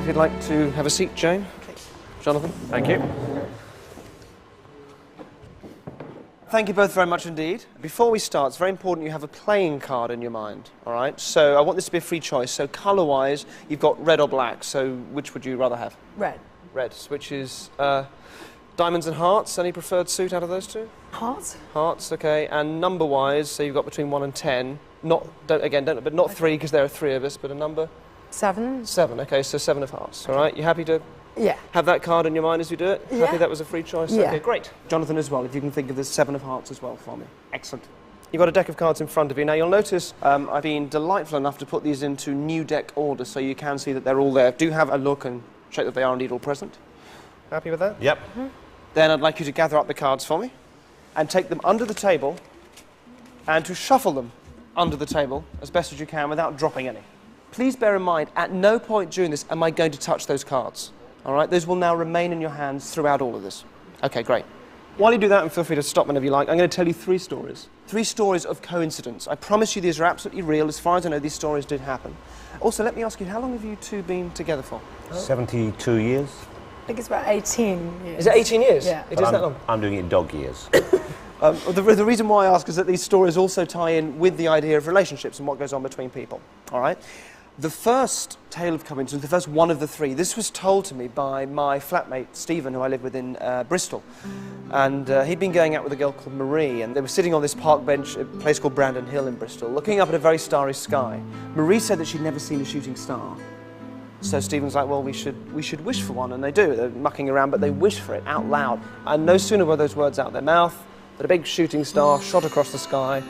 If you'd like to have a seat, Jane. Okay. Jonathan. Thank you. Thank you both very much indeed. Before we start, it's very important you have a playing card in your mind, all right? So I want this to be a free choice. So colour-wise, you've got red or black, so which would you rather have? Red. Red, which is diamonds and hearts. Any preferred suit out of those two? Hearts. Hearts, okay. And number-wise, so you've got between 1 and 10. But not 3, because there are 3 of us, but a number? 7. 7, okay, so 7 of hearts, all right? You happy to Yeah. have that card in your mind as we do it? Yeah. Happy that was a free choice? Yeah. Okay, great. Jonathan as well, if you can think of the 7 of hearts as well for me. Excellent. You've got a deck of cards in front of you. Now, you'll notice I've been delightful enough to put these into new deck order so you can see that they're all there. Do have a look and check that they are indeed all present. Happy with that? Yep. Mm-hmm. Then I'd like you to gather up the cards for me and take them under the table and to shuffle them under the table as best as you can without dropping any. Please bear in mind, at no point during this am I going to touch those cards. All right? Those will now remain in your hands throughout all of this. Okay, great. While you do that, and feel free to stop whenever you like, I'm going to tell you 3 stories. 3 stories of coincidence. I promise you these are absolutely real. As far as I know, these stories did happen. Also, let me ask you, how long have you two been together for? 72 years. I think it's about 18 years. Is it 18 years? Yeah. It is that long? I'm doing it in dog years. The reason why I ask is that these stories also tie in with the idea of relationships and what goes on between people. All right? The first tale of coincidence, the first one of the 3, this was told to me by my flatmate, Stephen, who I live with in Bristol. And he'd been going out with a girl called Marie, and they were sitting on this park bench at a place called Brandon Hill in Bristol, looking up at a very starry sky. Marie said that she'd never seen a shooting star. So Stephen's like, well, we should wish for one, and they do. They're mucking around, but they wish for it out loud. And no sooner were those words out their mouth than a big shooting star shot across the sky.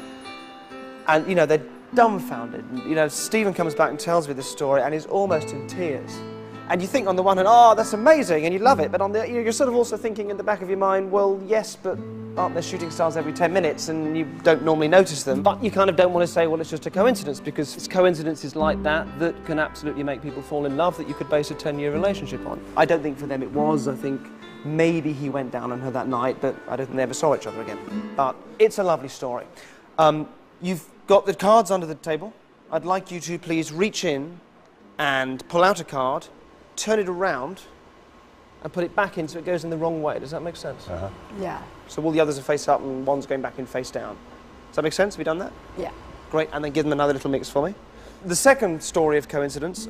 And, you know, they're dumbfounded. You know, Stephen comes back and tells me this story, and he's almost in tears. And you think on the one hand, oh, that's amazing, and you love it, but on the you're sort of also thinking in the back of your mind, well, yes, but aren't there shooting stars every 10 minutes, and you don't normally notice them? But you kind of don't want to say, well, it's just a coincidence, because it's coincidences like that that can absolutely make people fall in love that you could base a 10-year relationship on. I don't think for them it was. I think maybe he went down on her that night, but I don't think they ever saw each other again. But it's a lovely story. You've got the cards under the table. I'd like you to please reach in and pull out a card, turn it around, and put it back in so it goes in the wrong way. Does that make sense? Uh-huh. Yeah. So all the others are face up and one's going back in face down. Does that make sense? Have you done that? Yeah. Great, and then give them another little mix for me. The second story of coincidence,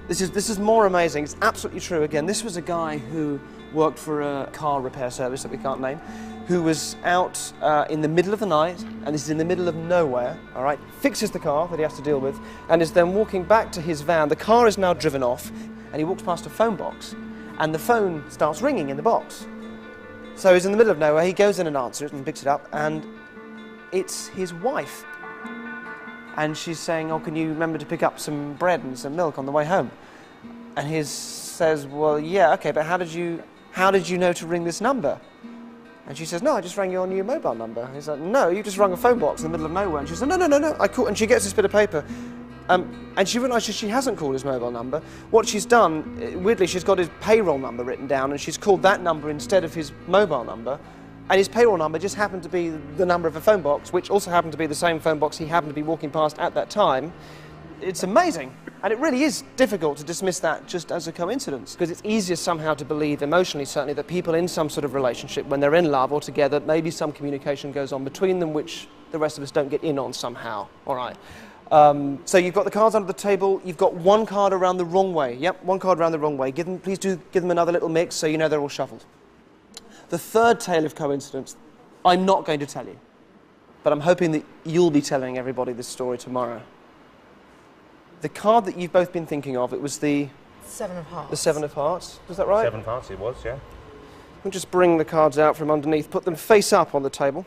this is more amazing. It's absolutely true. Again, this was a guy who worked for a car repair service that we can't name, who was out in the middle of the night, and this is in the middle of nowhere, all right, fixes the car that he has to deal with, and is then walking back to his van. The car is now driven off, and he walks past a phone box, and the phone starts ringing in the box. So he's in the middle of nowhere, he goes in and answers it and picks it up, and it's his wife. And she's saying, oh, can you remember to pick up some bread and some milk on the way home? And he says, well, yeah, okay, but how did you know to ring this number? And she says, no, I just rang your new mobile number. And he's like, no, you just rung a phone box in the middle of nowhere. And she said, no, I called. And she gets this bit of paper. And she realises she hasn't called his mobile number. What she's done, weirdly, she's got his payroll number written down, and she's called that number instead of his mobile number. And his payroll number just happened to be the number of a phone box, which also happened to be the same phone box he happened to be walking past at that time. It's amazing. And it really is difficult to dismiss that just as a coincidence, because it's easier somehow to believe, emotionally certainly, that people in some sort of relationship, when they're in love or together, maybe some communication goes on between them which the rest of us don't get in on somehow. All right. So you've got the cards under the table. You've got one card around the wrong way. Yep, one card around the wrong way. Please do give them another little mix so you know they're all shuffled. The third tale of coincidence, I'm not going to tell you, but I'm hoping that you'll be telling everybody this story tomorrow. The card that you've both been thinking of, it was the 7 of hearts. The 7 of hearts, is that right? 7 of hearts it was, yeah. We'll just bring the cards out from underneath, put them face up on the table.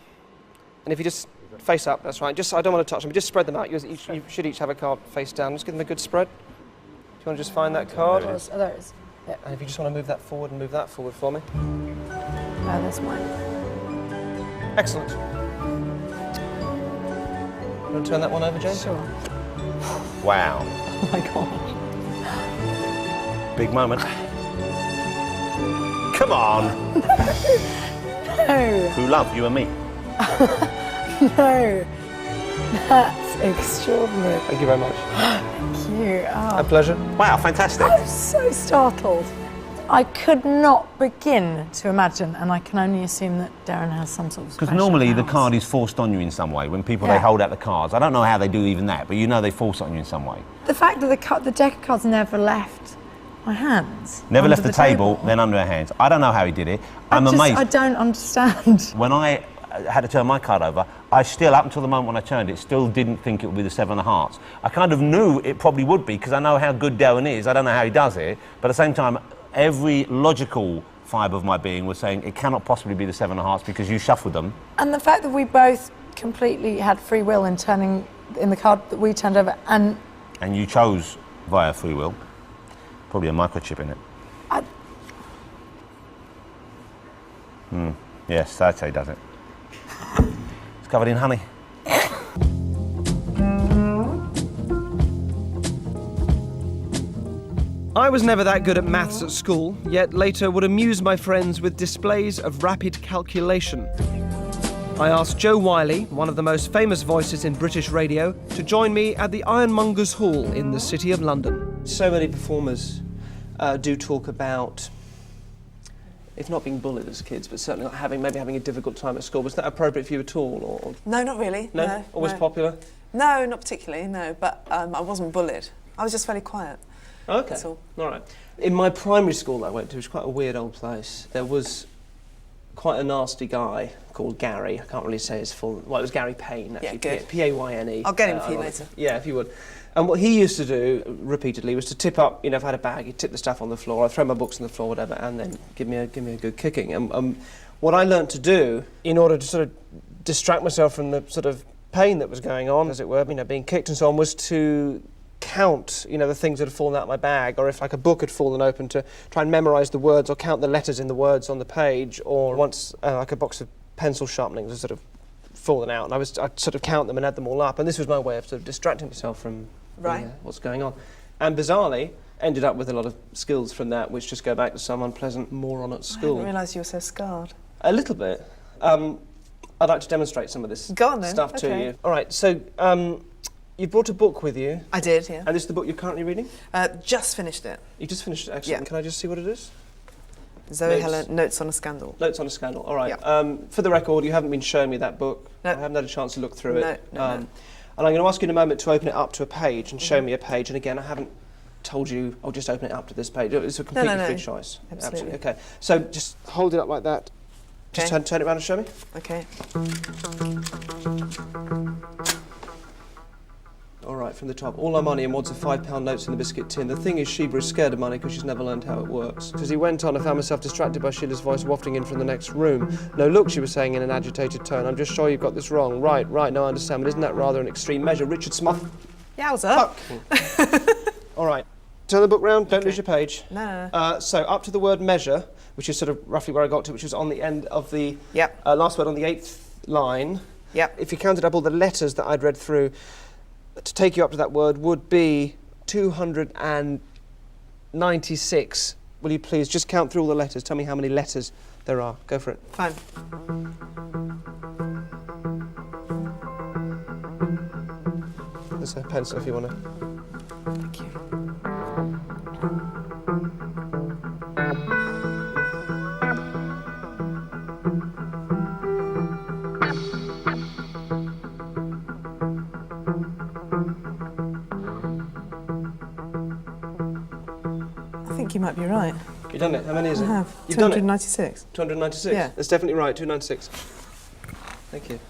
And if you just face up, that's right. I don't want to touch them, just spread them out. You should each have a card face down. Just give them a good spread. Do you want to just find that card? Oh, there it is. Yep. And if you just want to move that forward and move that forward for me. Oh, that's mine. Excellent. You want to turn that one over, Jane? Sure. Wow. Oh my God. Big moment. Come on. No. Through love, you and me. No. That's extraordinary. Thank you very much. Thank you. you. A pleasure. Wow, fantastic. I'm so startled. I could not begin to imagine, and I can only assume that Derren has some sort of Because special normally the powers. card is forced on you in some way. When people, Yeah. they hold out the cards. I don't know how they do even that, but you know they force it on you in some way. The fact that the deck of cards never left my hands. Never under left the table, then under her hands. I don't know how he did it. I'm amazed. I don't understand. When I had to turn my card over, I still, up until the moment when I turned it, still didn't think it would be the 7 of hearts. I kind of knew it probably would be, because I know how good Derren is. I don't know how he does it, but at the same time, every logical fibre of my being was saying it cannot possibly be the 7 of hearts because you shuffled them. And the fact that we both completely had free will in turning in the card that we turned over, and you chose via free will. Probably a microchip in it. Yes, that's how he does it. It's covered in honey. I was never that good at maths at school, yet later would amuse my friends with displays of rapid calculation. I asked Joe Wiley, one of the most famous voices in British radio, to join me at the Ironmongers Hall in the City of London. So many performers do talk about, if not being bullied as kids, but certainly not maybe having a difficult time at school. Was that appropriate for you at all? Or? No, not really. No? Always popular? No, not particularly, no. But I wasn't bullied. I was just fairly quiet. Okay, That's all. Right. In my primary school that I went to, which was quite a weird old place, there was quite a nasty guy called Gary. I can't really say his full... Well, it was Gary Payne, actually. Yeah, good. P-A-Y-N-E. I'll get him for you later. Yeah, if you would. And what he used to do repeatedly was to tip up, you know, if I had a bag, he'd tip the stuff on the floor, I'd throw my books on the floor, whatever, and then give me a good kicking. And what I learnt to do, in order to sort of distract myself from the sort of pain that was going on, as it were, you know, being kicked and so on, was to count, you know, the things that had fallen out of my bag, or if like a book had fallen open, to try and memorise the words or count the letters in the words on the page, or once like a box of pencil sharpenings had sort of fallen out, and I'd sort of count them and add them all up, and this was my way of sort of distracting myself from what's going on. And bizarrely, ended up with a lot of skills from that, which just go back to some unpleasant moron at school. I didn't realise you were so scarred. A little bit. I'd like to demonstrate some of this stuff to you. All right, so you brought a book with you. I did, yeah. And this is the book you're currently reading? Just finished it. You just finished it, excellent. Yeah. Can I just see what it is? Zoe Helen, Notes on a Scandal. Notes on a Scandal, all right. Yeah. For the record, you haven't been showing me that book. No. I haven't had a chance to look through it. No. And I'm going to ask you in a moment to open it up to a page and show me a page. And again, I haven't told you, I'll just open it up to this page. It's a completely free choice. Absolutely. Okay. So just hold it up like that. Just turn it around and show me. Okay. All right, from the top. All our money and wads of £5 notes in the biscuit tin. The thing is, Sheba is scared of money because she's never learned how it works. As he went on, I found myself distracted by Sheila's voice wafting in from the next room. No, look, she was saying in an agitated tone, I'm just sure you've got this wrong. Right, no, I understand, but isn't that rather an extreme measure? Richard Smuff. Yowza. Fuck. All right. Turn the book round, don't lose your page. No. So up to the word measure, which is sort of roughly where I got to, which was on the end of the last word on the 8th line. Yep. If you counted up all the letters that I'd read through, to take you up to that word would be 296. Will you please just count through all the letters? Tell me how many letters there are. Go for it. Fine. There's a pencil if you want to. Thank you. I think you might be right. You've done it. How many is it? I have. You've done it. 296. 296? Yeah. That's definitely right, 296. Thank you.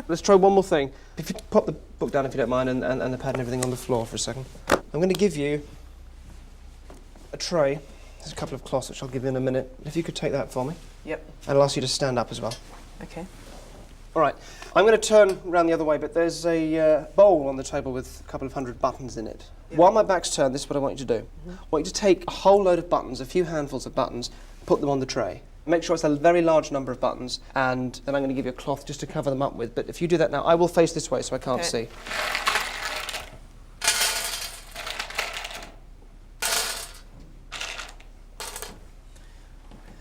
Let's try one more thing. If you pop the book down, if you don't mind, and the pad and everything on the floor for a second. I'm going to give you a tray. There's a couple of cloths which I'll give you in a minute. If you could take that for me. Yep. And I'll ask you to stand up as well. Okay. All right. I'm going to turn around the other way, but there's a bowl on the table with a couple of hundred buttons in it. Yeah. While my back's turned, this is what I want you to do. I want you to take a whole load of buttons, a few handfuls of buttons, put them on the tray. Make sure it's a very large number of buttons, and then I'm going to give you a cloth just to cover them up with. But if you do that now, I will face this way so I can't see.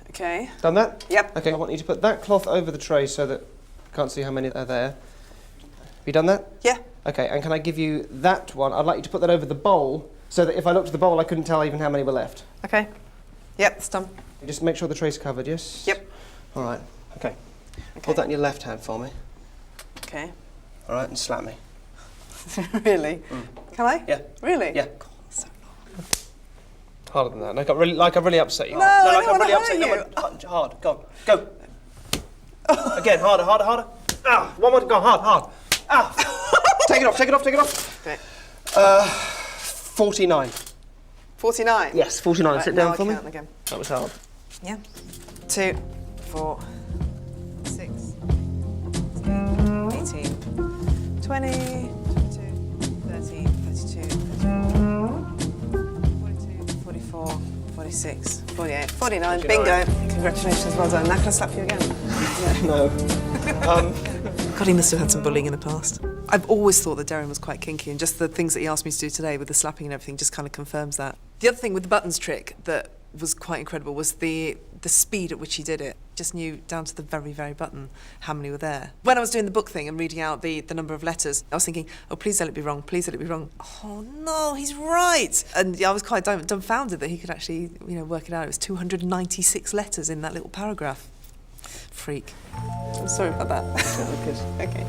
Okay. Done that? Yep. Okay, I want you to put that cloth over the tray so that I can't see how many are there. you done that? Yeah. Okay, and can I give you that one? I'd like you to put that over the bowl so that if I looked at the bowl, I couldn't tell even how many were left. Okay. Yep, it's done. Just make sure the tray's covered, yes? Yep. All right, okay. Hold that in your left hand for me. Okay. All right, and slap me. Really? Can I? Yeah. Really? Yeah. God, that's so long. Harder than that. Like I've really upset you. No, I like don't I've wanna really hurt upset you. Come on, hard. Go. Again, harder. Ah, one more. Go hard. Ah. Take it off. Okay. 49. 49? Yes, 49. Right, Sit down now for I me. count again. That was hard. Yeah. 2, 4, 6, 18, 20, 22, 30, 32, 42, 44, 46, 48, 49. Bingo. Congratulations, well done. Now can I slap you again? No. God, he must have had some bullying in the past. I've always thought that Derren was quite kinky, and just the things that he asked me to do today with the slapping and everything just kind of confirms that. The other thing with the buttons trick that was quite incredible was the speed at which he did it. Just knew down to the very, very button how many were there. When I was doing the book thing and reading out the number of letters, I was thinking, oh, please let it be wrong, please let it be wrong. Oh, no, he's right. And I was quite dumbfounded that he could actually, work it out. It was 296 letters in that little paragraph. Freak. I'm sorry about that. Okay.